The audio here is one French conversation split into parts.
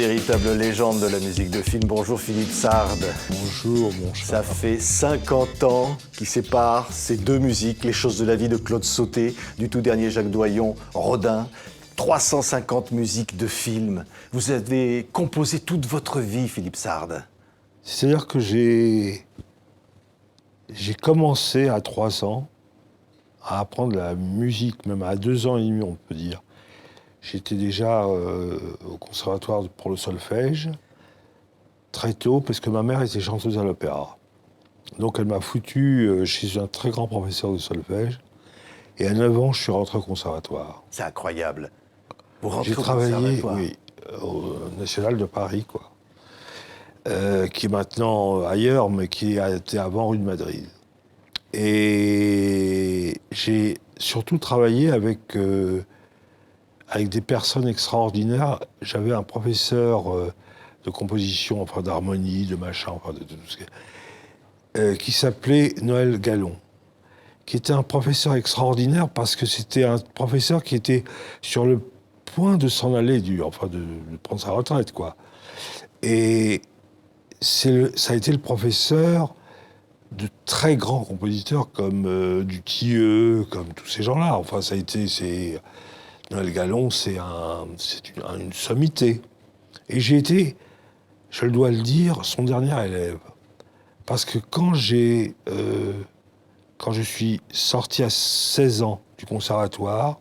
véritable légende de la musique de film. Bonjour Philippe Sard. Bonjour mon cher. Ça fait 50 ans qui séparent ces deux musiques, Les choses de la vie de Claude Sauté, du tout dernier Jacques Doyon, Rodin. 350 musiques de films. Vous avez composé toute votre vie, Philippe Sard. C'est-à-dire que j'ai commencé à 3 ans à apprendre la musique, même à 2 ans et demi, on peut dire. J'étais déjà au conservatoire pour le solfège, très tôt, parce que ma mère était chanteuse à l'opéra. Donc elle m'a foutu chez un très grand professeur de solfège. Et à 9 ans, je suis rentré au conservatoire. C'est incroyable. Vous rentrez J'ai au travaillé, conservatoire. oui, au National de Paris, quoi. Qui est maintenant ailleurs, mais qui a été avant rue de Madrid. Et j'ai surtout travaillé avec des personnes extraordinaires. J'avais un professeur de composition, enfin d'harmonie, de machin, enfin de tout ce qui s'appelait Noël Gallon, qui était un professeur extraordinaire parce que c'était un professeur qui était sur le point de s'en aller, de prendre sa retraite, quoi. Et ça a été le professeur de très grands compositeurs comme Dutilleux, comme tous ces gens-là. Enfin, Noël Gallon, c'est une sommité. Et j'ai été, je dois le dire, son dernier élève. Parce que quand je suis sorti à 16 ans du conservatoire,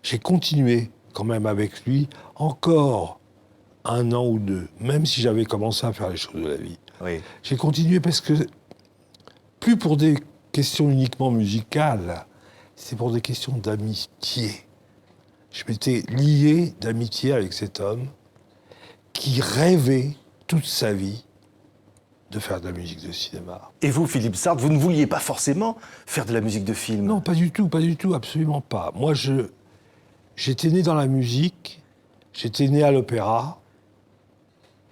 j'ai continué quand même avec lui encore 1 an ou 2, même si j'avais commencé à faire les choses de la vie. Oui. J'ai continué parce que, plus pour des questions uniquement musicales, c'est pour des questions d'amitié. Je m'étais lié d'amitié avec cet homme qui rêvait toute sa vie de faire de la musique de cinéma. Et vous, Philippe Sard, vous ne vouliez pas forcément faire de la musique de film? Non, pas du tout, absolument pas. Moi, j'étais né dans la musique, j'étais né à l'opéra.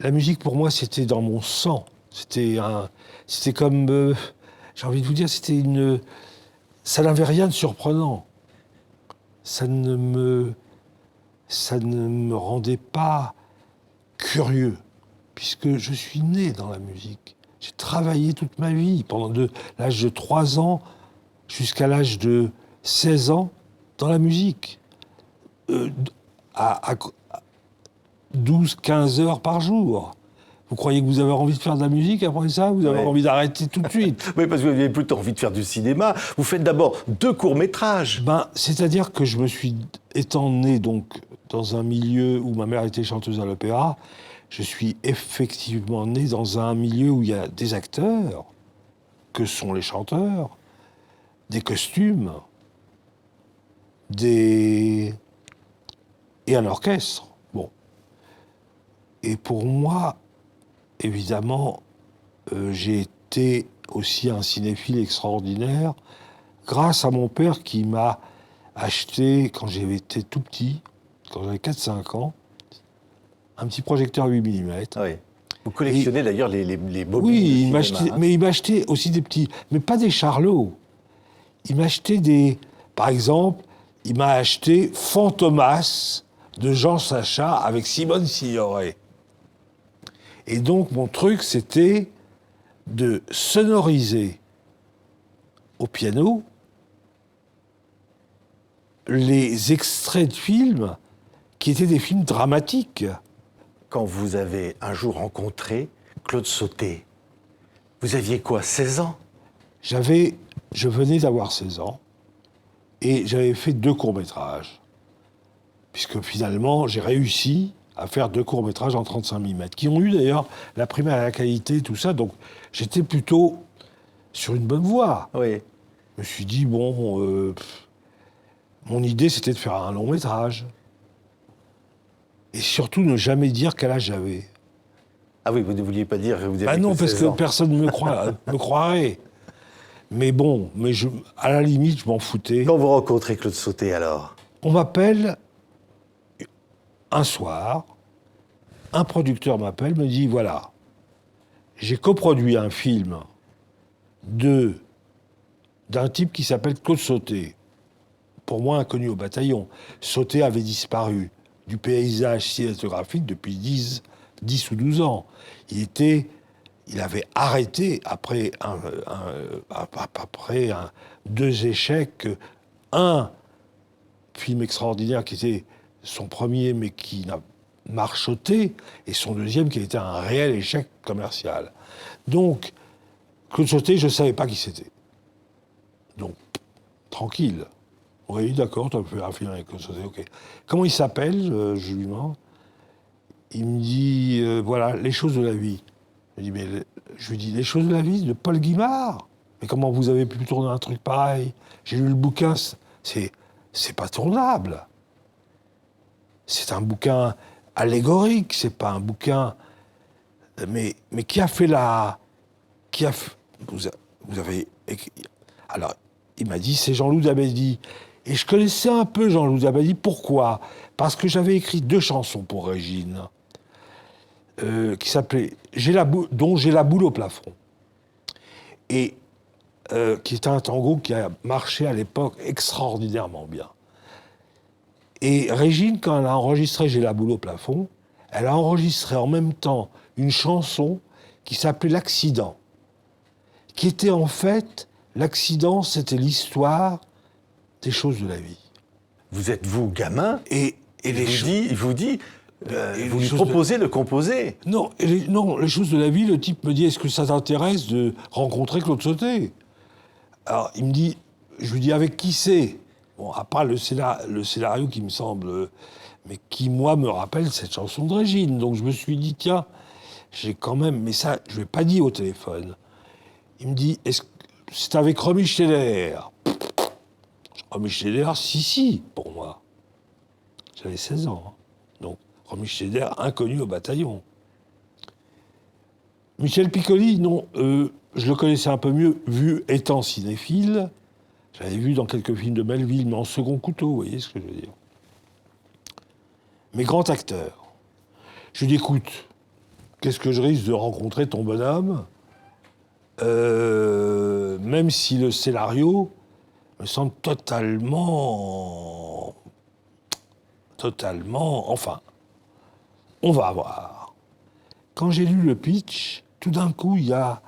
La musique, pour moi, c'était dans mon sang. C'était comme, j'ai envie de vous dire, ça n'avait rien de surprenant. Ça ne me rendait pas curieux, puisque je suis né dans la musique. J'ai travaillé toute ma vie, de l'âge de 3 ans jusqu'à l'âge de 16 ans, dans la musique. À 12-15 heures par jour. Vous croyez que vous avez envie de faire de la musique après ça? Vous avez envie d'arrêter tout de suite? Oui, parce que vous aviez plutôt envie de faire du cinéma. Vous faites d'abord 2 courts-métrages. C'est-à-dire que étant né donc dans un milieu où ma mère était chanteuse à l'opéra, je suis effectivement né dans un milieu où il y a des acteurs, que sont les chanteurs, des costumes, et un orchestre. Bon. Et pour moi, évidemment, j'ai été aussi un cinéphile extraordinaire grâce à mon père qui m'a acheté, quand j'avais été tout petit, quand j'avais 4-5 ans, un petit projecteur 8 mm. Oui. Vous collectionnez d'ailleurs les bobines Oui, de cinéma, mais il m'a acheté aussi des petits, mais pas des charlots. Il m'a acheté par exemple, il m'a acheté Fantomas de Jean Sacha avec Simone Signoret. Et donc, mon truc, c'était de sonoriser au piano les extraits de films qui étaient des films dramatiques. Quand vous avez un jour rencontré Claude Sauté, vous aviez quoi, 16 ans? Je venais d'avoir 16 ans et j'avais fait 2 courts-métrages. Puisque finalement, j'ai réussi à faire 2 courts-métrages en 35 mm, qui ont eu d'ailleurs la prime à la qualité, tout ça. Donc j'étais plutôt sur une bonne voie. Oui. Je me suis dit, mon idée, c'était de faire un long-métrage. Et surtout, ne jamais dire quel âge j'avais. Ah oui, vous ne vouliez pas dire que vous avez Non, que parce 16 que ans. personne ne me croirait. Mais bon, à la limite, je m'en foutais. Quand vous rencontrez Claude Sauté, alors? On m'appelle un soir, un producteur m'appelle, me dit, voilà, j'ai coproduit un film d'un type qui s'appelle Claude Sauté, pour moi inconnu au bataillon. Sauté avait disparu du paysage cinématographique depuis 10 ou 12 ans. Il avait arrêté après deux échecs, un film extraordinaire qui était son premier mais qui n'a marchoté, et son deuxième qui a été un réel échec commercial. Donc, Claude Sauté, je ne savais pas qui c'était. Donc, tranquille. Oui, d'accord, tu as fait un film avec Claude Sauté, ok. Comment il s'appelle, je lui demande. Il me dit, voilà, Les choses de la vie. Je lui dis, Les choses de la vie de Paul Guimard. Mais comment vous avez pu tourner un truc pareil? J'ai lu le bouquin, c'est pas tournable. C'est un bouquin allégorique, c'est pas un bouquin... Mais qui a fait la... Vous avez... Alors, il m'a dit, c'est Jean-Loup Dabadi. Et je connaissais un peu Jean-Loup Dabadi. Pourquoi? Parce que j'avais écrit 2 chansons pour Régine, qui s'appelaient dont J'ai la boule au plafond. Et qui était un tango qui a marché à l'époque extraordinairement bien. Et Régine, quand elle a enregistré J'ai la boule au plafond, elle a enregistré en même temps une chanson qui s'appelait L'accident, qui était en fait, l'accident, c'était l'histoire des choses de la vie. Vous êtes, vous, gamin, Et il vous dit, vous lui proposez de composer. Non, les choses de la vie, le type me dit, est-ce que ça t'intéresse de rencontrer Claude Sauté? Alors, il me dit, je lui dis, avec qui c'est? Bon, à part le scénario qui me semble, mais qui, moi, me rappelle cette chanson de Régine. Donc, je me suis dit, tiens, j'ai quand même... Mais ça, je ne l'ai pas dit au téléphone. Il me dit, est-ce que c'est avec Romy Schneider? Romy Schneider, si, pour moi. J'avais 16 ans. Hein. Donc, Romy Schneider, inconnu au bataillon. Michel Piccoli, non, je le connaissais un peu mieux, vu étant cinéphile. J'avais vu dans quelques films de Melville, mais en second couteau, vous voyez ce que je veux dire. Mais grand acteur. Je lui dis, écoute, qu'est-ce que je risque de rencontrer ton bonhomme, même si le scénario me semble totalement... Enfin, on va voir. Quand j'ai lu le pitch, tout d'un coup, il y a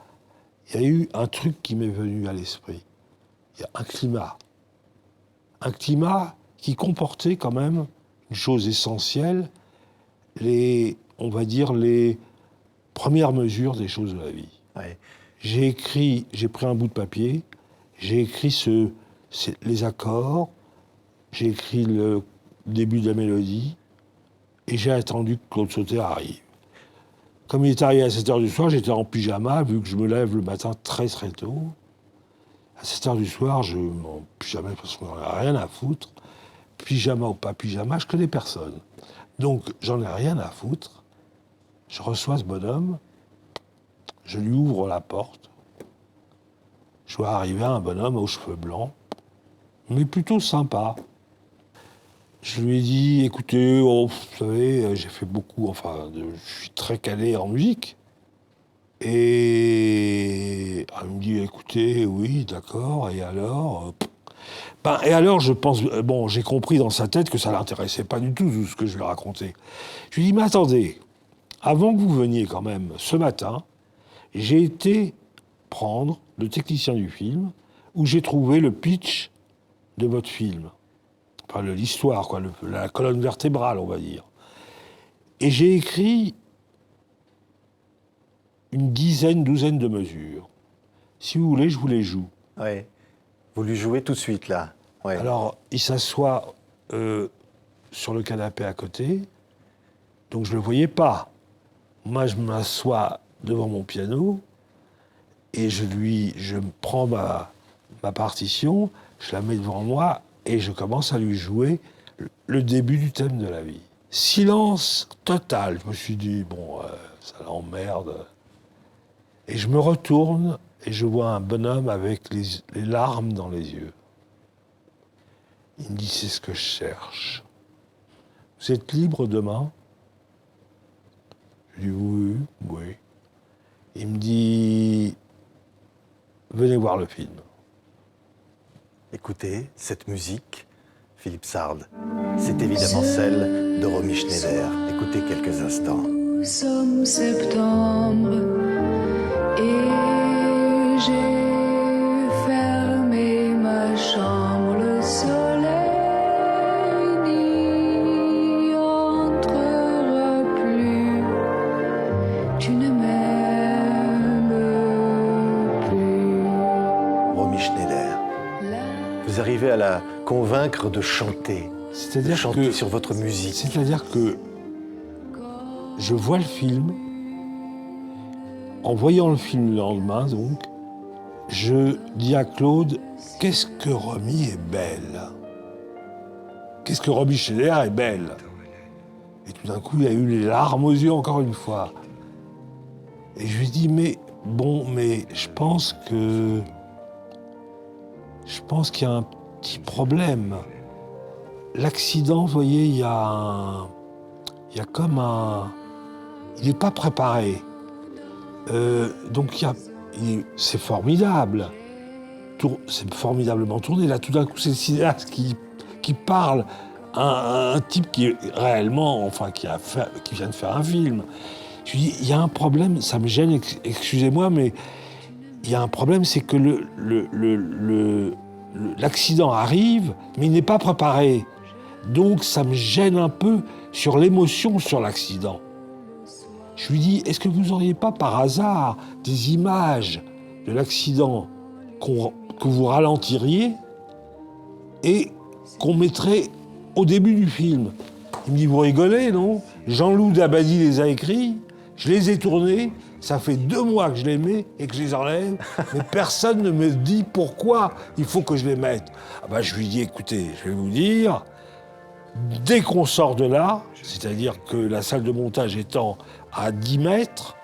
eu un truc qui m'est venu à l'esprit. Il y a un climat. Un climat qui comportait quand même une chose essentielle, on va dire, les premières mesures des choses de la vie. Ouais. J'ai pris un bout de papier, j'ai écrit les accords, j'ai écrit le début de la mélodie, et j'ai attendu que Claude Sauté arrive. Comme il est arrivé à 7h du soir, j'étais en pyjama, vu que je me lève le matin très très tôt. À 7h du soir, je m'en pyjama parce qu'on n'en a rien à foutre. Pyjama ou pas pyjama, je connais personne. Donc, j'en ai rien à foutre. Je reçois ce bonhomme, je lui ouvre la porte. Je vois arriver un bonhomme aux cheveux blancs, mais plutôt sympa. Je lui ai dit, écoutez, vous savez, j'ai fait beaucoup, je suis très calé en musique. Et elle me dit, écoutez, oui, d'accord, et alors et alors, je pense, j'ai compris dans sa tête que ça ne l'intéressait pas du tout, ce que je lui ai raconté. Je lui ai dit, mais attendez, avant que vous veniez quand même, ce matin, j'ai été prendre le technicien du film, où j'ai trouvé le pitch de votre film. Enfin, l'histoire, quoi, la colonne vertébrale, on va dire. Et j'ai écrit une douzaine de mesures. Si vous voulez, je vous les joue. Oui. Vous lui jouez tout de suite, là. Ouais. Alors, il s'assoit sur le canapé à côté, donc je ne le voyais pas. Moi, je m'assois devant mon piano et je prends ma partition, je la mets devant moi et je commence à lui jouer le début du thème de la vie. Silence total. Je me suis dit, ça l'emmerde. Et je me retourne et je vois un bonhomme avec les larmes dans les yeux. Il me dit, c'est ce que je cherche. Vous êtes libre demain? Je dis, oui. Il me dit, venez voir le film. Écoutez, cette musique, Philippe Sard, c'est évidemment celle de Romy Schneider. Écoutez quelques instants. Nous sommes septembre et j'ai fermé ma chambre. Le soleil n'y entrera plus. Tu ne m'aimes plus. Romy Schneider, vous arrivez à la convaincre de chanter. C'est-à-dire De chanter que, sur votre musique. c'est-à-dire que je vois le film. En voyant le film le lendemain, donc, je dis à Claude, qu'est-ce que Romy est belle. Qu'est-ce que Romy Schneider est belle. Et tout d'un coup, il a eu les larmes aux yeux encore une fois. Et je lui dis, mais je pense qu'il y a un petit problème. L'accident, vous voyez, il y a comme un... Il n'est pas préparé. Donc c'est formidable. C'est formidablement tourné. Là, tout d'un coup, c'est le cinéaste qui parle à un type qui est réellement, enfin, qui vient de faire un film. Je lui dis, il y a un problème, ça me gêne, excusez-moi, mais il y a un problème, c'est que l'accident arrive, mais il n'est pas préparé. Donc, ça me gêne un peu sur l'émotion sur l'accident. Je lui dis, est-ce que vous n'auriez pas par hasard des images de l'accident que vous ralentiriez et qu'on mettrait au début du film? Il me dit, vous rigolez, non? Jean-Loup Dabadi les a écrits, je les ai tournés, ça fait 2 mois que je les mets et que je les enlève, mais personne ne me dit pourquoi il faut que je les mette. Ah ben, je lui dis, écoutez, je vais vous dire, dès qu'on sort de là, c'est-à-dire que la salle de montage étant à 10 mètres,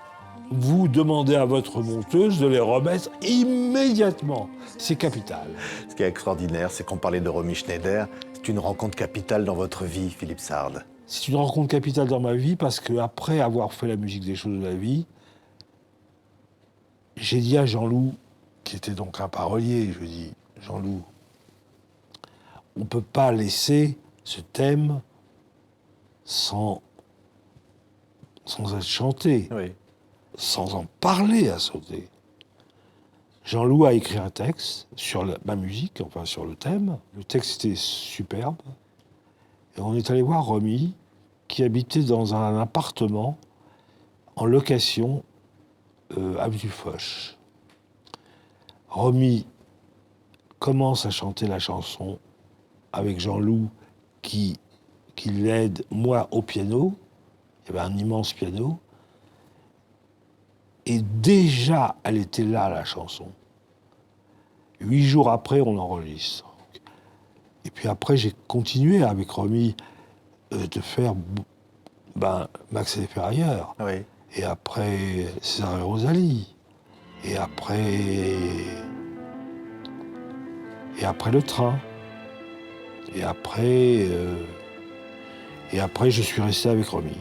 vous demandez à votre monteuse de les remettre immédiatement. C'est capital. Ce qui est extraordinaire, c'est qu'on parlait de Romy Schneider. C'est une rencontre capitale dans votre vie, Philippe Sard. C'est une rencontre capitale dans ma vie parce qu'après avoir fait la musique des choses de la vie, j'ai dit à Jean-Loup, qui était donc un parolier, je lui ai dit, Jean-Loup, on ne peut pas laisser ce thème sans être chanté, Oui. sans en parler à sauter. Jean-Loup a écrit un texte sur ma musique, enfin sur le thème. Le texte était superbe. Et on est allé voir Romy, qui habitait dans un appartement en location avenue Foch. Romy commence à chanter la chanson avec Jean-Loup qui l'aide, moi, au piano. Il y avait un immense piano. Et déjà, elle était là, la chanson. 8 jours après, on enregistre. Et puis après, j'ai continué avec Romy de faire Max et les Ferrailleurs. Oui. Et après, César et Rosalie. Et après, le train. Et après, je suis resté avec Romy.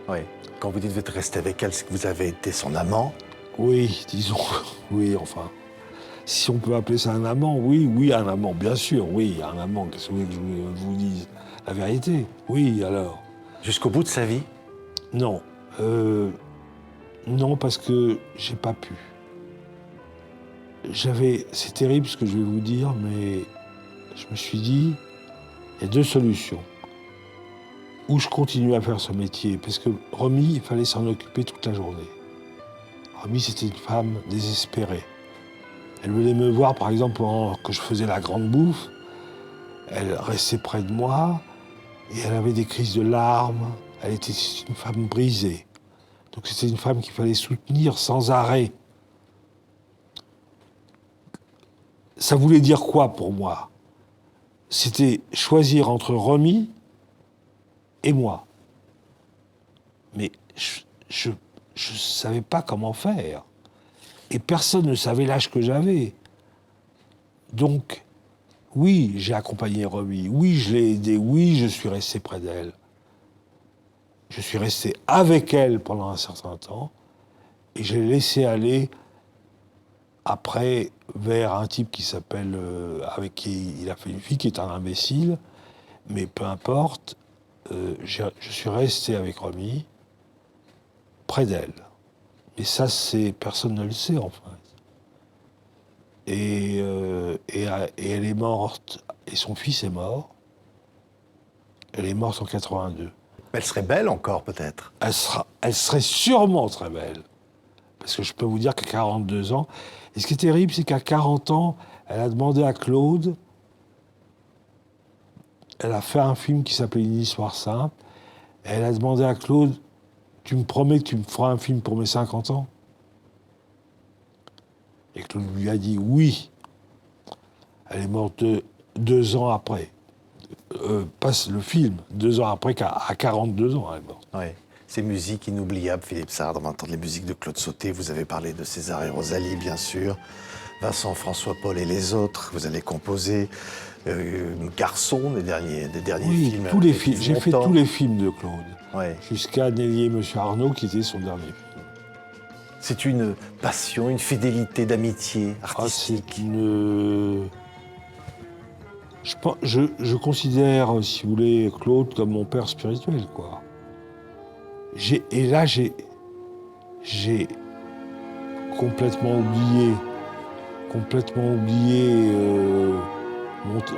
Oui. Quand vous dites que vous êtes resté avec elle, c'est que vous avez été son amant. Oui, disons, oui, enfin. Si on peut appeler ça un amant, oui, un amant, bien sûr, oui, un amant. Qu'est-ce que vous voulez que je vous dise? La vérité, oui, alors. Jusqu'au bout de sa vie? Non. Non, parce que j'ai pas pu. C'est terrible ce que je vais vous dire, mais je me suis dit, il y a 2 solutions. Ou je continue à faire ce métier, parce que Romy, il fallait s'en occuper toute la journée. Romy, c'était une femme désespérée. Elle venait me voir, par exemple, pendant que je faisais la grande bouffe. Elle restait près de moi et elle avait des crises de larmes. Elle était une femme brisée. Donc c'était une femme qu'il fallait soutenir sans arrêt. Ça voulait dire quoi pour moi? C'était choisir entre Romy et moi. Mais je ne savais pas comment faire. Et personne ne savait l'âge que j'avais. Donc, oui, j'ai accompagné Romy. Oui, je l'ai aidée. Oui, je suis resté près d'elle. Je suis resté avec elle pendant un certain temps. Et je l'ai laissé aller après vers un type qui s'appelle... avec qui il a fait une fille qui est un imbécile. Mais peu importe. Je suis resté avec Romy. près d'elle. Et ça, personne ne le sait, en fait. Et elle est morte, et son fils est mort. Elle est morte en 82. Elle serait belle encore, peut-être. Elle serait sûrement très belle. Parce que je peux vous dire qu'à 42 ans... Et ce qui est terrible, c'est qu'à 40 ans, elle a demandé à Claude... Elle a fait un film qui s'appelait Une histoire simple. Et elle a demandé à Claude, tu me promets que tu me feras un film pour mes 50 ans? Et Claude lui a dit oui. Elle est morte 2 ans après. Passe le film, 2 ans après, à 42 ans, elle est morte. Oui. Ces musiques inoubliables, Philippe Sard, on va entendre les musiques de Claude Sauté. Vous avez parlé de César et Rosalie, bien sûr. Vincent, François Paul et les autres. Vous allez composer Garçon, des derniers oui, films. Tous les films. J'ai fait tous les films de Claude. Ouais. Jusqu'à Nelly et Monsieur Arnaud, qui était son dernier film. C'est une passion, une fidélité d'amitié artistique. C'est une... Je considère, si vous voulez, Claude comme mon père spirituel, quoi. J'ai complètement oublié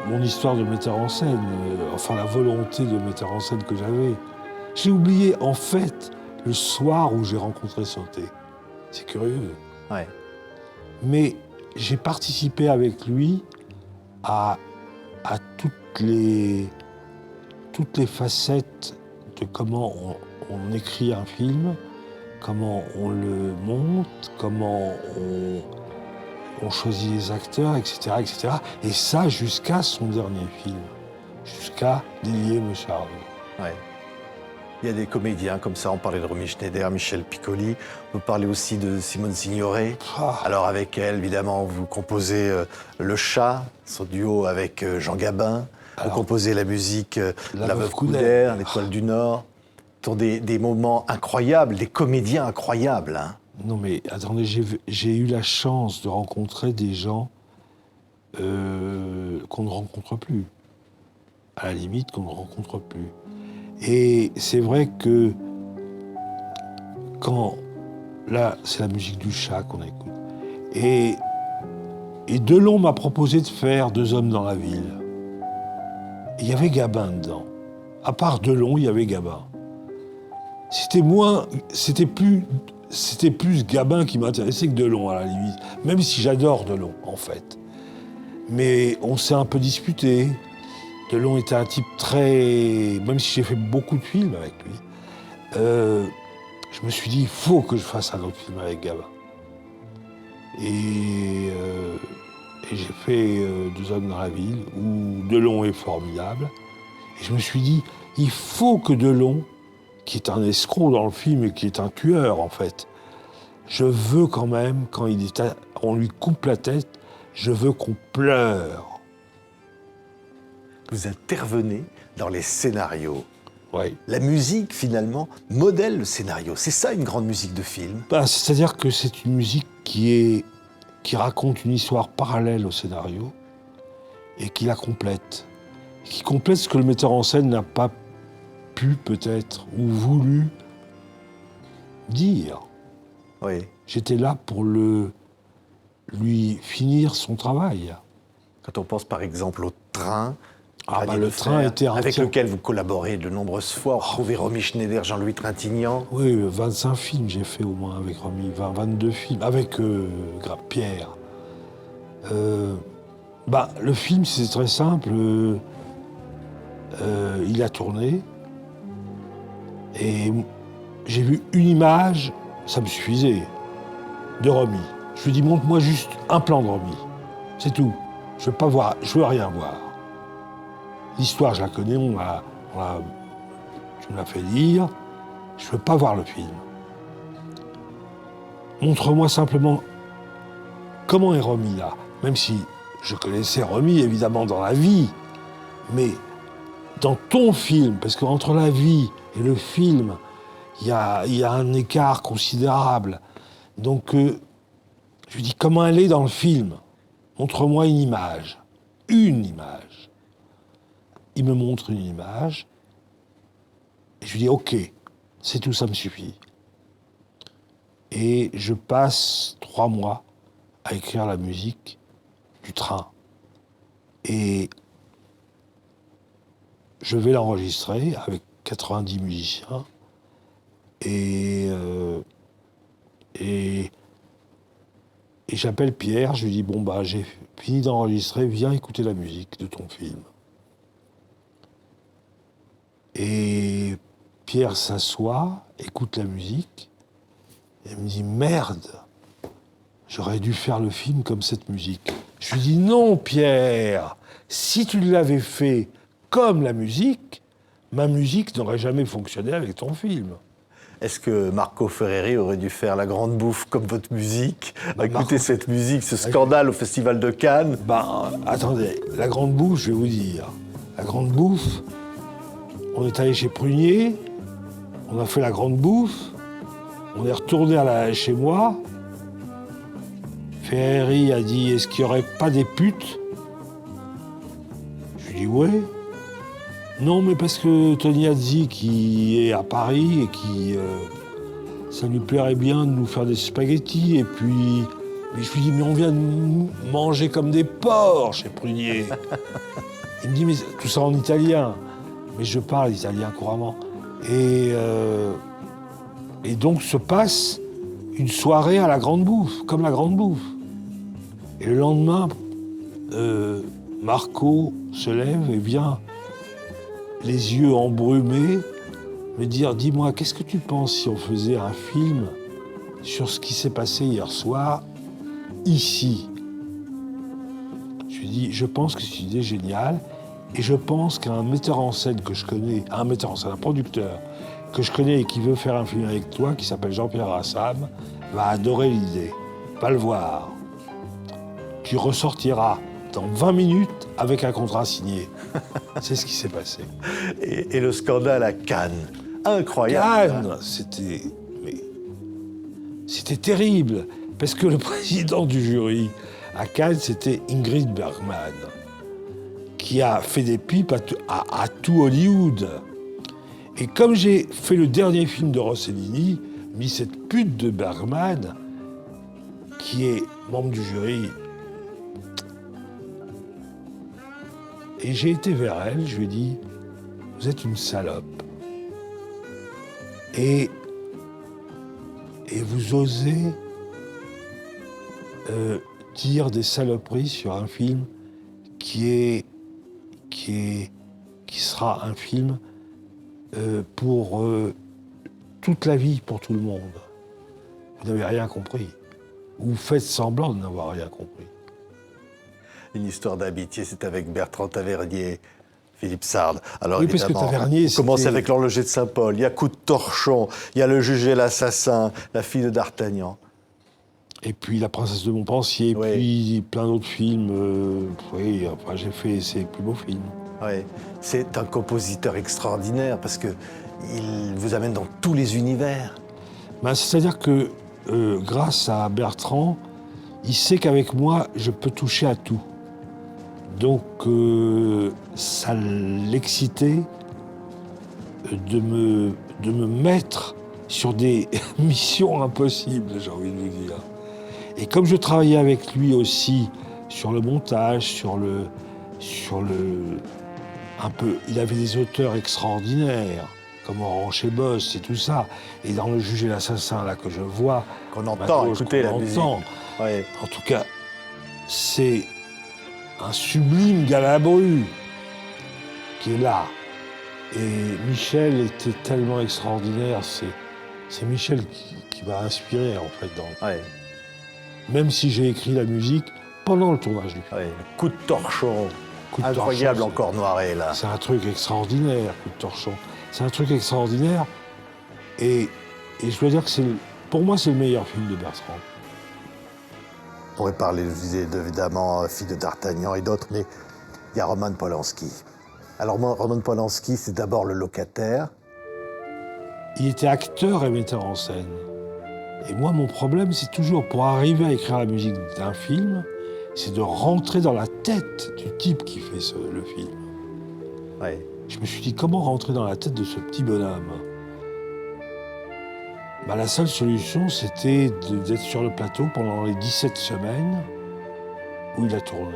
mon histoire de metteur en scène, enfin la volonté de metteur en scène que j'avais. J'ai oublié, en fait, le soir où j'ai rencontré Sauté. C'est curieux. Ouais. Mais j'ai participé avec lui à toutes les facettes de comment on écrit un film, comment on le monte, comment on choisit les acteurs, etc., etc. Et ça jusqu'à son dernier film, jusqu'à Nelly et Monsieur Arnaud. Ouais. Il y a des comédiens comme ça, on parlait de Romy Schneider, Michel Piccoli, on peut parler aussi de Simone Signoret. Alors avec elle, évidemment, vous composez Le Chat, son duo avec Jean Gabin, vous composez la musique La Veuve Coudert, L'Étoile du Nord. Ce sont des moments incroyables, des comédiens incroyables. Hein. Non mais attendez, j'ai eu la chance de rencontrer des gens qu'on ne rencontre plus. À la limite, qu'on ne rencontre plus. Et c'est vrai que là, c'est la musique du Chat qu'on écoute. Et Delon m'a proposé de faire Deux hommes dans la ville. Il y avait Gabin dedans. À part Delon, il y avait Gabin. C'était plus Gabin qui m'intéressait que Delon, à la limite. Même si j'adore Delon, en fait. Mais on s'est un peu disputé. Delon était un type très... Même si j'ai fait beaucoup de films avec lui, je me suis dit, il faut que je fasse un autre film avec Gabin. Et j'ai fait Deux hommes dans la ville, où Delon est formidable. Et je me suis dit, il faut que Delon, qui est un escroc dans le film et qui est un tueur, en fait, je veux quand même, quand on lui coupe la tête, je veux qu'on pleure. Vous intervenez dans les scénarios. Ouais. La musique, finalement, modèle le scénario. C'est ça, une grande musique de film. C'est-à-dire que c'est une musique qui raconte une histoire parallèle au scénario et qui la complète. Qui complète ce que le metteur en scène n'a pas pu, peut-être, ou voulu dire. Oui. J'étais là pour lui finir son travail. Quand on pense, par exemple, au Train... Le Train était avec lequel vous collaborez de nombreuses fois. Retrouvez Romy Schneider, Jean-Louis Trintignant. Oui, 25 films j'ai fait au moins avec Romy, 22 films, avec Pierre. Le film, c'est très simple. Il a tourné. Et j'ai vu une image, ça me suffisait, de Romy. Je lui ai dit, montre-moi juste un plan de Romy. C'est tout. Je veux rien voir. L'histoire, je la connais, tu me l'as fait lire. Je ne veux pas voir le film. Montre-moi simplement comment est Romy là. Même si je connaissais Romy, évidemment, dans la vie. Mais dans ton film, parce qu'entre la vie et le film, il y a un écart considérable. Donc, je lui dis, comment elle est dans le film? Montre-moi une image. Une image. Il me montre une image, et je lui dis, OK, c'est tout, ça me suffit. Et je passe 3 mois à écrire la musique du train. Et je vais l'enregistrer avec 90 musiciens. Et j'appelle Pierre, je lui dis, bon, bah, j'ai fini d'enregistrer, viens écouter la musique de ton film. Et Pierre s'assoit, écoute la musique, et me dit, merde, j'aurais dû faire le film comme cette musique. Je lui dis, non, Pierre, si tu l'avais fait comme la musique, ma musique n'aurait jamais fonctionné avec ton film. Est-ce que Marco Ferreri aurait dû faire La Grande Bouffe comme votre musique? Écoutez cette musique, ce scandale au Festival de Cannes. Attendez, La Grande Bouffe, je vais vous dire. La Grande Bouffe, on est allé chez Prunier, on a fait La Grande Bouffe, on est retourné chez moi. Ferreri a dit, est-ce qu'il n'y aurait pas des putes? Je lui ai dit, ouais. Non, mais parce que Tony Hazzi, qui est à Paris et qui... ça lui plairait bien de nous faire des spaghettis. Et puis... Mais je lui dis, mais on vient de manger comme des porcs chez Prunier. Il me dit, mais tout ça en italien. Mais je parle italien couramment. Et donc se passe une soirée à La Grande Bouffe, comme La Grande Bouffe. Et le lendemain, Marco se lève et vient, les yeux embrumés, me dire, dis-moi, qu'est-ce que tu penses si on faisait un film sur ce qui s'est passé hier soir, ici? Je lui dis, je pense que c'est une idée géniale, et je pense qu'un metteur en scène que je connais, un producteur que je connais et qui veut faire un film avec toi, qui s'appelle Jean-Pierre Rassam, va adorer l'idée. Va le voir. Tu ressortiras dans 20 minutes avec un contrat signé. C'est ce qui s'est passé. Et le scandale à Cannes. Incroyable. Cannes, c'était terrible. Parce que le président du jury à Cannes, c'était Ingrid Bergman, qui a fait des pipes à tout Hollywood. Et comme j'ai fait le dernier film de Rossellini, mis cette pute de Bergman, qui est membre du jury, et j'ai été vers elle, je lui ai dit, vous êtes une salope. Et vous osez dire des saloperies sur un film qui sera un film pour toute la vie, pour tout le monde. Vous n'avez rien compris. Vous faites semblant de n'avoir rien compris. Une histoire d'amitié, c'est avec Bertrand Tavernier, Philippe Sard. Alors oui, parce que évidemment, Tavernier, on commence avec l'horloger de Saint-Paul, il y a Coup de torchon, il y a Le juge et l'assassin, La fille de D'Artagnan. Et puis La princesse de Montpensier, Oui. puis plein d'autres films. Oui, enfin, j'ai fait ses plus beaux films. Oui, c'est un compositeur extraordinaire parce qu'il vous amène dans tous les univers. C'est-à-dire que grâce à Bertrand, il sait qu'avec moi, je peux toucher à tout. Donc, ça l'excitait de me mettre sur des missions impossibles, j'ai envie de vous dire. Et comme je travaillais avec lui aussi sur le montage, il avait des auteurs extraordinaires, comme Orange et Boss et tout ça. Et dans Le juge et l'assassin, là, que je vois... Qu'on entend, écoutez la musique. Ouais. En tout cas, c'est un sublime Galabru qui est là. Et Michel était tellement extraordinaire. C'est Michel qui m'a inspiré, en fait. Ouais. Même si j'ai écrit la musique pendant le tournage du film. Ouais. Coup de torchon. Incroyable encore Noiret, là. C'est un truc extraordinaire, Coup de torchon. C'est un truc extraordinaire. Et je dois dire que pour moi, c'est le meilleur film de Bertrand. On pourrait parler, évidemment, Fille de D'Artagnan et d'autres, mais il y a Roman Polanski. Alors, Roman Polanski, c'est d'abord le locataire. Il était acteur et metteur en scène. Et moi, mon problème, c'est toujours, pour arriver à écrire la musique d'un film, c'est de rentrer dans la tête du type qui fait le film. Ouais. Je me suis dit, comment rentrer dans la tête de ce petit bonhomme? La seule solution, c'était d'être sur le plateau pendant les 17 semaines où il a tourné.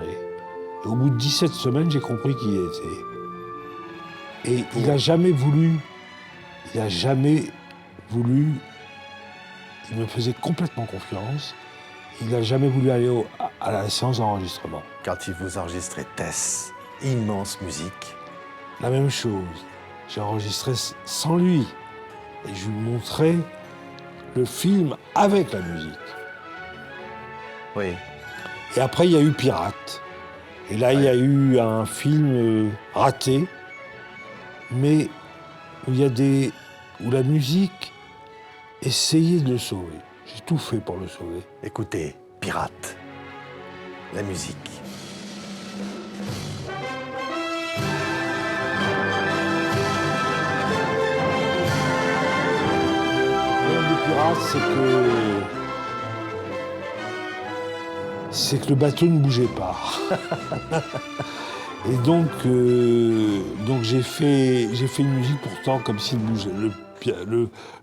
Et au bout de 17 semaines, j'ai compris qui il était. Et il n'a jamais voulu, il me faisait complètement confiance, il n'a jamais voulu aller à la séance d'enregistrement. Quand il vous enregistrait Tess, immense musique. La même chose, j'ai enregistré sans lui. Et je lui montrais le film avec la musique. Oui. Et après, il y a eu Pirate. Et là, il y a eu un film raté, mais où la musique essayait de le sauver. J'ai tout fait pour le sauver. Écoutez, Pirate, la musique. Le problème des pirates, c'est que le bateau ne bougeait pas. Et donc j'ai fait une musique pourtant comme s'il bougeait,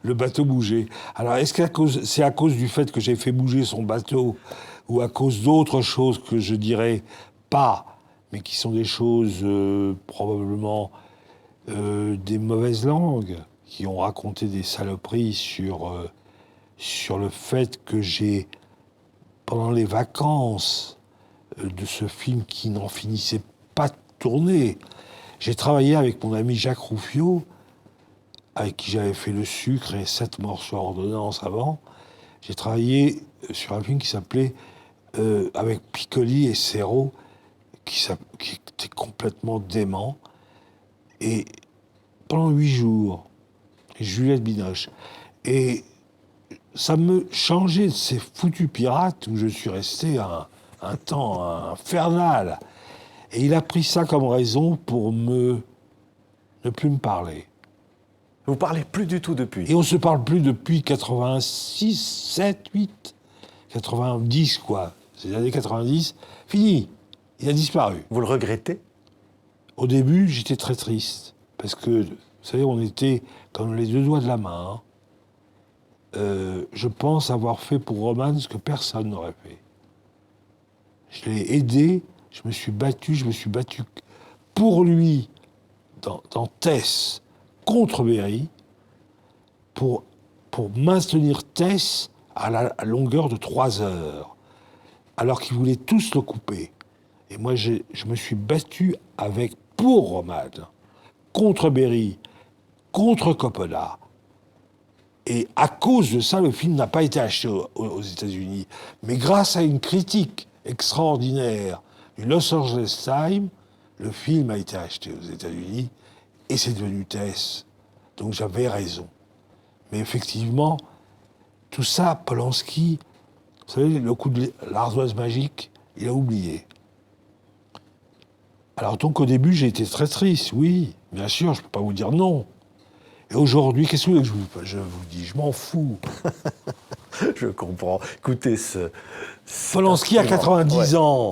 le bateau bougeait. Alors est-ce que c'est à cause du fait que j'ai fait bouger son bateau ou à cause d'autres choses que je dirais pas, mais qui sont des choses probablement des mauvaises langues qui ont raconté des saloperies sur le fait que j'ai, pendant les vacances de ce film qui n'en finissait pas de tourner, j'ai travaillé avec mon ami Jacques Rouffio, avec qui j'avais fait Le Sucre et 7 morceaux à ordonnance avant. J'ai travaillé sur un film qui s'appelait avec Piccoli et Serrault, qui était complètement dément. Et pendant 8 jours, et Juliette Binoche. Et ça me changeait de ces foutus pirates où je suis resté un temps infernal. Et il a pris ça comme raison pour ne plus me parler. Vous parlez plus du tout depuis. Et on se parle plus depuis 86, 7, 8, 90 quoi. C'est les années 90. Fini. Il a disparu. Vous le regrettez? Au début, j'étais très triste. Parce que, vous savez, on était comme les deux doigts de la main. Je pense avoir fait pour Roman ce que personne n'aurait fait. Je l'ai aidé, je me suis battu pour lui dans Tess contre Berry pour maintenir Tess à la longueur de 3 heures, alors qu'ils voulaient tous le couper. Et moi, je me suis battu pour Roman, contre Berry, contre Coppola. Et à cause de ça, le film n'a pas été acheté aux États-Unis. Mais grâce à une critique extraordinaire du Los Angeles Times, le film a été acheté aux États-Unis et c'est devenu Tess. Donc j'avais raison. Mais effectivement, tout ça, Polanski, vous savez, le coup de l'ardoise magique, il a oublié. Alors donc au début, j'ai été très triste, oui, bien sûr, je ne peux pas vous dire non. Et aujourd'hui, qu'est-ce que je vous dis? Je m'en fous. Je comprends. Écoutez, Polanski a 90 ans.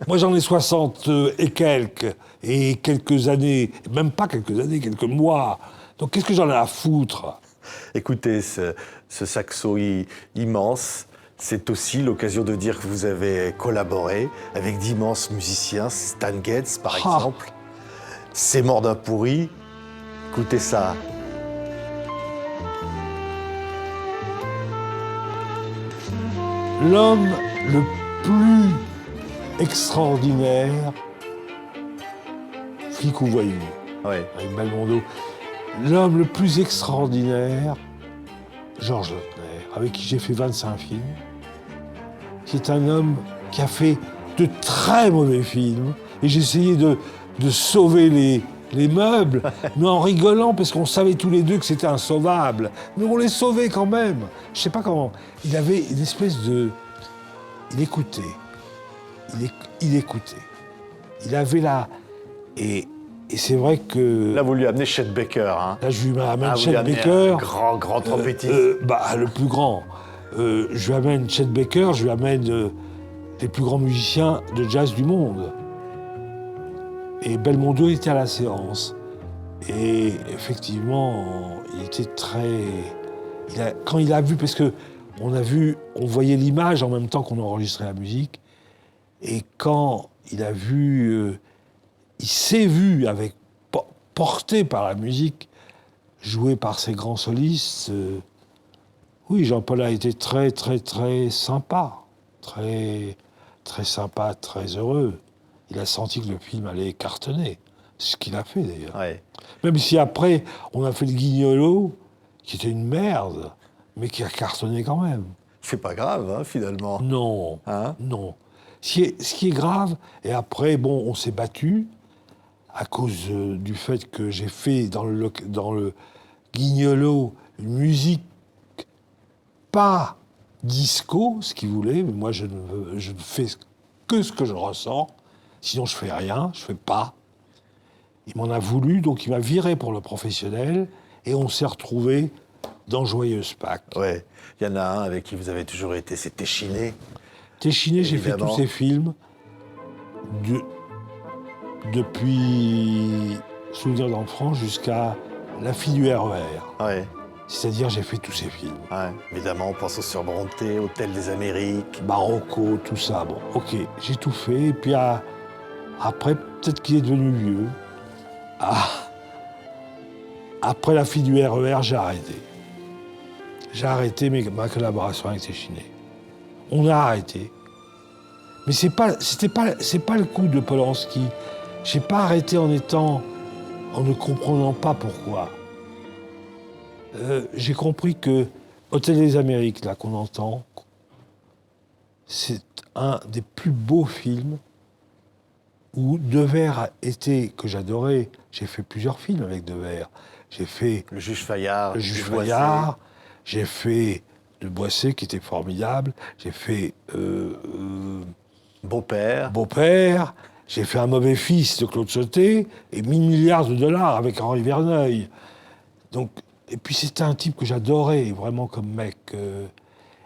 Moi, j'en ai 60 et quelques années, même pas quelques années, quelques mois. Donc, qu'est-ce que j'en ai à foutre? Écoutez, ce saxo immense, c'est aussi l'occasion de dire que vous avez collaboré avec d'immenses musiciens, Stan Getz, par exemple. C'est mort d'un pourri. Écoutez ça. L'homme le plus extraordinaire, flic ou voyou, avec Belmondo, l'homme le plus extraordinaire, Georges Lautner, avec qui j'ai fait 25 films, qui est un homme qui a fait de très mauvais films, et j'essayais de sauver les meubles, mais en rigolant, parce qu'on savait tous les deux que c'était insauvable. Mais on les sauvait quand même. Je sais pas comment. Il avait une espèce de... Il écoutait. Il écoutait. Il avait là... Et c'est vrai que... Là, vous lui amenez Chet Baker. Hein. Là, je lui amène Chet Baker. Grand trompettiste. Le plus grand. Je lui amène Chet Baker, je lui amène les plus grands musiciens de jazz du monde. Et Belmondo était à la séance. Et effectivement, il était très, Quand il a vu, parce que on voyait l'image en même temps qu'on enregistrait la musique, et quand il a vu, il s'est vu porté par la musique, joué par ces grands solistes. Oui, Jean-Paul a été très, très, très sympa, très, très sympa, très heureux. Il a senti que le film allait cartonner, ce qu'il a fait d'ailleurs. Ouais. Même si après, on a fait le Guignolo, qui était une merde, mais qui a cartonné quand même. C'est pas grave, hein, finalement. Non, Hein? non. Ce qui est grave, et après, bon, on s'est battu à cause du fait que j'ai fait dans le Guignolo une musique pas disco, ce qu'il voulait, mais moi je ne fais que ce que je ressens, sinon je fais rien, je fais pas. Il m'en a voulu, donc il m'a viré pour le professionnel, et on s'est retrouvés dans Joyeuse Pâques. Ouais. Il y en a un avec qui vous avez toujours été, c'est Téchiné. Téchiné, j'ai fait Évidemment. tous ces films depuis Souvenir d'enfant jusqu'à La fille du RER. Ouais. C'est-à-dire, j'ai fait tous ces films. Ouais. Évidemment, on pense au Surbronté, Hôtel des Amériques. Marocco, tout ça. Bon, ok, j'ai tout fait. Et puis après, peut-être qu'il est devenu vieux. Après La fille du RER, j'ai arrêté. J'ai arrêté ma collaboration avec Téchiné. On a arrêté. Mais c'est pas le coup de Polanski. J'ai pas arrêté en ne comprenant pas pourquoi. J'ai compris que Hôtel des Amériques, là, qu'on entend, c'est un des plus beaux films où Devers a été, que j'adorais. J'ai fait plusieurs films avec Devers. J'ai fait Le juge Fayard. Le juge Boissé. Fayard, j'ai fait De Boissé, qui était formidable, j'ai fait Beau-père. Beau-père, j'ai fait Un mauvais fils de Claude Sauté, et 1000 milliards de dollars avec Henri Verneuil. Donc, et puis c'était un type que j'adorais, vraiment comme mec.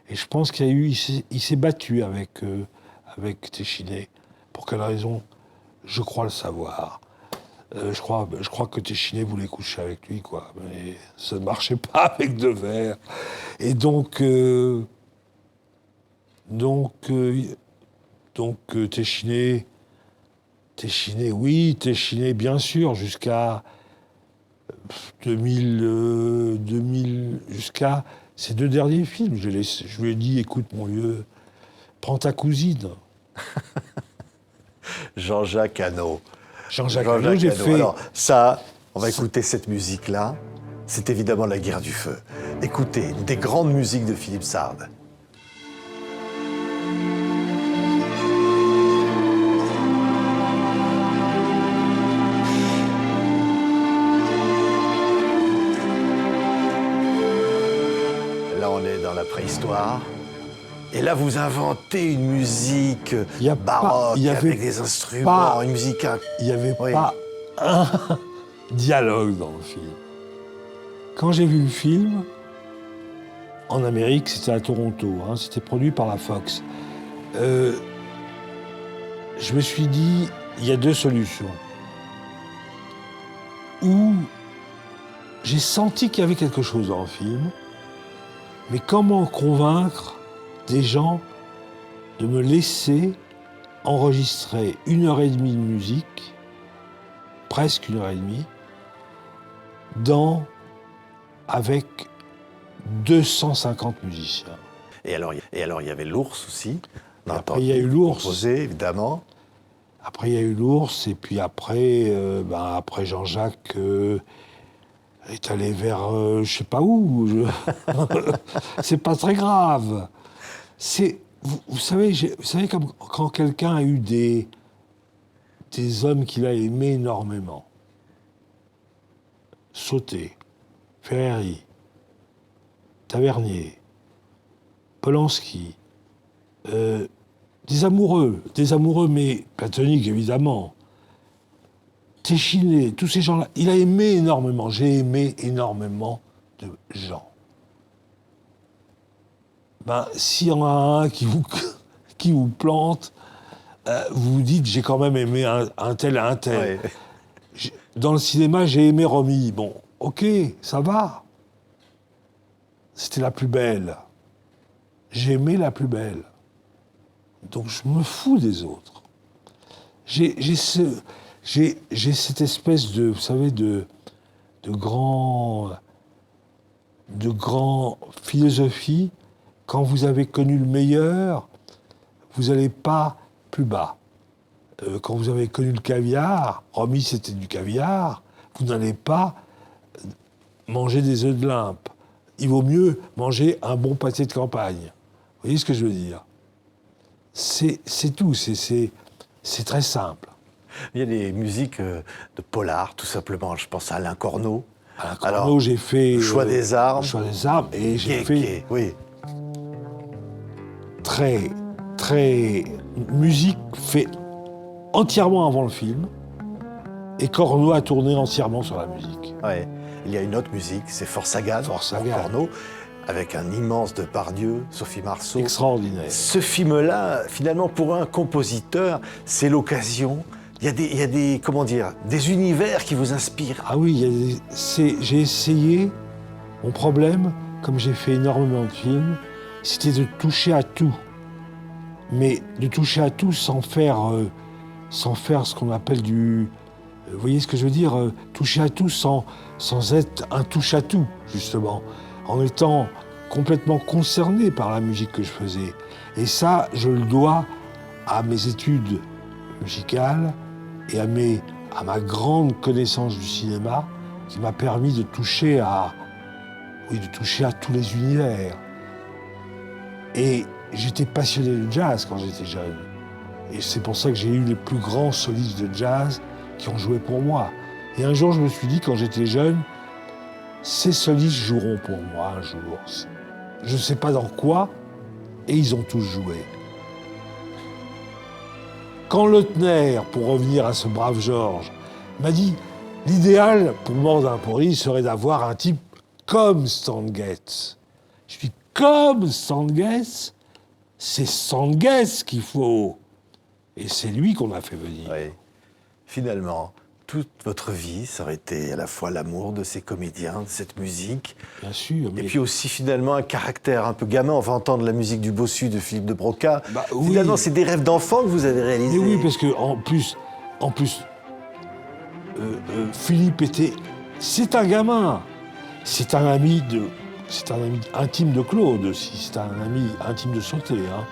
Et je pense il s'est battu avec Téchiné. Pour quelle raison? Je crois le savoir. Je crois que Téchiné voulait coucher avec lui, quoi. Mais ça ne marchait pas avec Devers. Et donc Téchiné, oui, Téchiné, bien sûr, jusqu'à 2000, jusqu'à ces deux derniers films. Je lui ai dit, écoute, mon vieux, prends ta cousine. Jean-Jacques Hano. Jean-Jacques Hano, j'ai fait... Alors, ça, on va écouter cette musique-là. C'est évidemment La Guerre du Feu. Écoutez, une des grandes musiques de Philippe Sard. Là, on est dans la préhistoire. Et là, vous inventez une musique baroque, avec des instruments, une musique... Il n'y avait Oui. pas un dialogue dans le film. Quand j'ai vu le film, en Amérique, c'était à Toronto, hein, c'était produit par la Fox. Je me suis dit, il y a deux solutions. Ou j'ai senti qu'il y avait quelque chose dans le film, mais comment convaincre des gens de me laisser enregistrer 1h30 de musique, presque 1h30, avec 250 musiciens. Et alors, il y avait l'ours aussi. Après, il y a eu l'ours. Composé, évidemment. Après, il y a eu l'ours, et puis après Jean-Jacques est allé vers je sais pas où. C'est pas très grave. Vous savez comme quand quelqu'un a eu des hommes qu'il a aimés énormément. Sauté, Ferreri, Tavernier, Polanski, des amoureux mais platoniques évidemment. Téchiné, tous ces gens-là, il a aimé énormément, j'ai aimé énormément de gens. S'il y en a un qui vous plante, vous vous dites, j'ai quand même aimé un tel. Ouais. Dans le cinéma, j'ai aimé Romy. Bon, ok, ça va. c'était la plus belle. J'aimais la plus belle. Donc je me fous des autres. J'ai cette espèce de, vous savez, de grand philosophie. Quand vous avez connu le meilleur, vous n'allez pas plus bas. Quand vous avez connu le caviar, Romy c'était du caviar, vous n'allez pas manger des œufs de limpe. Il vaut mieux manger un bon pâté de campagne. Vous voyez ce que je veux dire? C'est tout, c'est très simple. Il y a des musiques de polar, tout simplement. Je pense à Alain Corneau. Alain Corneau, j'ai fait... Le choix des armes. Le choix des armes, et j'ai fait... Oui. Très musique fait entièrement avant le film, et Corneau a tourné entièrement sur la musique. Ouais. Il y a une autre musique, c'est Force Sagan, Corneau, avec un immense Depardieu, Sophie Marceau. Extraordinaire. Ce film-là, finalement, pour un compositeur, c'est l'occasion. Il y a des comment dire, des univers qui vous inspirent. Ah oui, j'ai essayé. Mon problème, comme j'ai fait énormément de films, c'était de toucher à tout. Mais de toucher à tout sans faire ce qu'on appelle du... Vous voyez ce que je veux dire? Toucher à tout sans être un touche-à-tout, justement. En étant complètement concerné par la musique que je faisais. Et ça, je le dois à mes études musicales et à ma grande connaissance du cinéma qui m'a permis de toucher à tous les univers. Et j'étais passionné de jazz quand j'étais jeune. Et c'est pour ça que j'ai eu les plus grands solistes de jazz qui ont joué pour moi. Et un jour, je me suis dit, quand j'étais jeune, ces solistes joueront pour moi un jour. Je ne sais pas dans quoi, et ils ont tous joué. Quand Lautner, pour revenir à ce brave Georges, m'a dit « L'idéal pour Mort d'un pourri serait d'avoir un type comme Stan Getz. » Je dis « Comme Stan Getz, c'est Stan Getz qu'il faut. » Et c'est lui qu'on a fait venir. Oui. Finalement, toute votre vie, ça aurait été à la fois l'amour de ces comédiens, de cette musique. Bien sûr. Et puis aussi, finalement, un caractère un peu gamin. On va entendre la musique du Bossu de Philippe de Broca. Oui. Finalement, c'est des rêves d'enfant que vous avez réalisés. Mais oui, parce que en plus, Philippe était... C'est un gamin. C'est un ami intime de Claude aussi. C'est un ami intime de Sauté. Hein.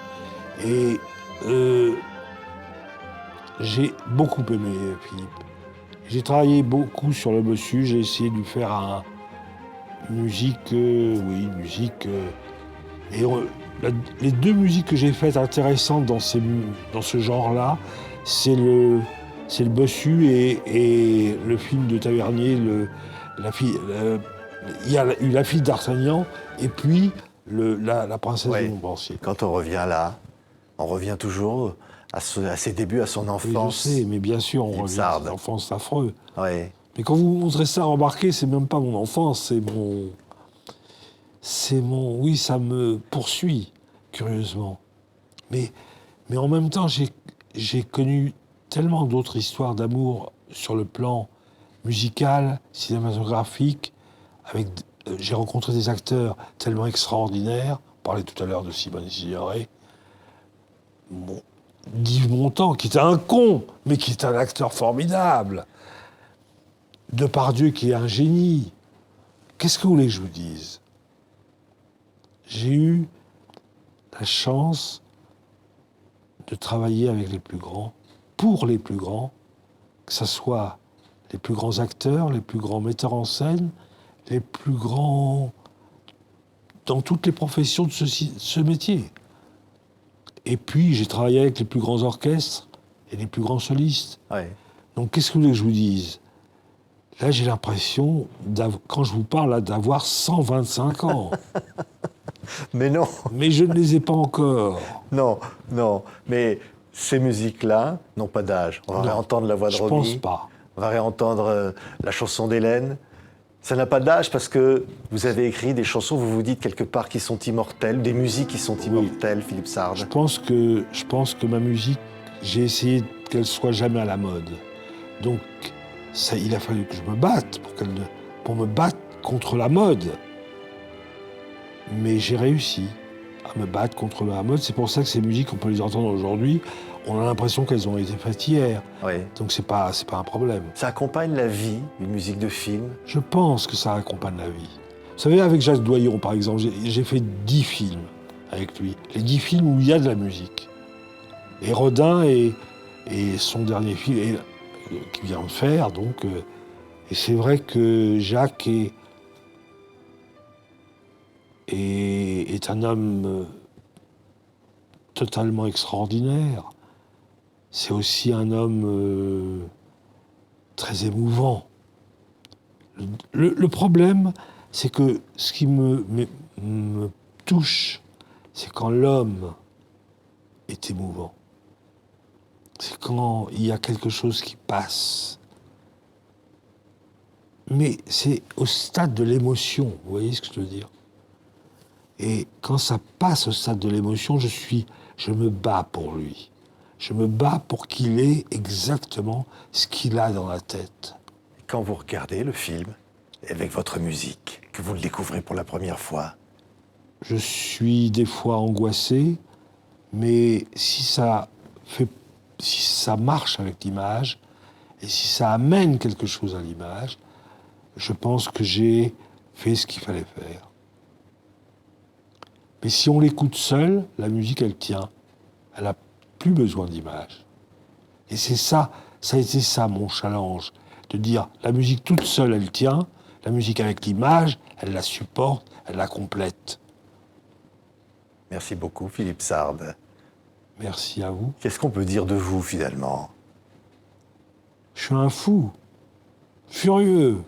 Et j'ai beaucoup aimé Philippe. J'ai travaillé beaucoup sur le Bossu. J'ai essayé de lui faire une musique. Et les deux musiques que j'ai faites intéressantes dans ce genre-là, c'est le Bossu et le film de Tavernier, il y a eu La fille d'Artagnan et puis la princesse de Montpensier. Quand on revient là, on revient toujours à ses débuts, à son enfance. Oui, je sais, mais bien sûr, on revient à son enfance, c'est affreux. Ouais. Mais quand vous montrez ça remarquez, c'est même pas mon enfance, oui, ça me poursuit, curieusement. Mais en même temps, j'ai connu tellement d'autres histoires d'amour sur le plan musical, cinématographique. J'ai rencontré des acteurs tellement extraordinaires. On parlait tout à l'heure de Simone Signoret. Yves Montand, qui est un con, mais qui est un acteur formidable. Depardieu, qui est un génie. Qu'est-ce que vous voulez que je vous dise? J'ai eu la chance de travailler avec les plus grands, pour les plus grands, que ce soit les plus grands acteurs, les plus grands metteurs en scène, les plus grands dans toutes les professions de ce métier. Et puis, j'ai travaillé avec les plus grands orchestres et les plus grands solistes. Ouais. Donc, qu'est-ce que vous voulez que je vous dise? Là, j'ai l'impression, quand je vous parle, là, d'avoir 125 ans. Mais non. Mais je ne les ai pas encore. Non. Mais ces musiques-là n'ont pas d'âge. On va réentendre la voix de Romy. Je pense pas. On va réentendre la chanson d'Hélène. Ça n'a pas d'âge parce que vous avez écrit des chansons, vous vous dites quelque part, qui sont immortelles, des musiques qui sont immortelles, Philippe Sard. Je pense que ma musique, j'ai essayé qu'elle soit jamais à la mode. Donc, il a fallu que je me batte pour me battre contre la mode. Mais j'ai réussi à me battre contre la mode. C'est pour ça que ces musiques, on peut les entendre aujourd'hui, on a l'impression qu'elles ont été faites hier. Oui. Donc c'est pas un problème. Ça accompagne la vie, une musique de film. Je pense que ça accompagne la vie. Vous savez, avec Jacques Doyon, par exemple, j'ai fait 10 films avec lui. Les 10 films où il y a de la musique. Et Rodin et son dernier film qu'il vient de faire, donc... et c'est vrai que Jacques est un homme totalement extraordinaire. C'est aussi un homme très émouvant. Le problème, c'est que ce qui me touche, c'est quand l'homme est émouvant. C'est quand il y a quelque chose qui passe. Mais c'est au stade de l'émotion, vous voyez ce que je veux dire? Et quand ça passe au stade de l'émotion, je me bats pour lui. Je me bats pour qu'il ait exactement ce qu'il a dans la tête. Quand vous regardez le film, avec votre musique, que vous le découvrez pour la première fois, Je suis des fois angoissé, mais si ça marche avec l'image, et si ça amène quelque chose à l'image, je pense que j'ai fait ce qu'il fallait faire. Mais si on l'écoute seul, la musique, elle tient. Elle n'a plus besoin d'image. Et c'est ça a été ça mon challenge, de dire la musique toute seule, elle tient, la musique avec l'image, elle la supporte, elle la complète. merci beaucoup Philippe Sard. Merci à vous. Qu'est-ce qu'on peut dire de vous finalement? Je suis un fou, furieux.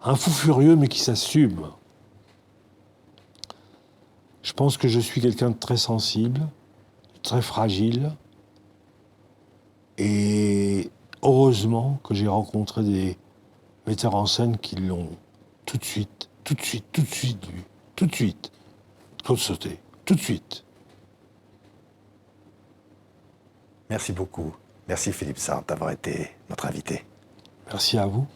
Un fou furieux, mais qui s'assume. Je pense que je suis quelqu'un de très sensible, très fragile. Et heureusement que j'ai rencontré des metteurs en scène qui l'ont tout de suite vu. Tout de suite. Claude Sauté. Tout de suite. Merci beaucoup. Merci Philippe Sard d'avoir été notre invité. Merci à vous.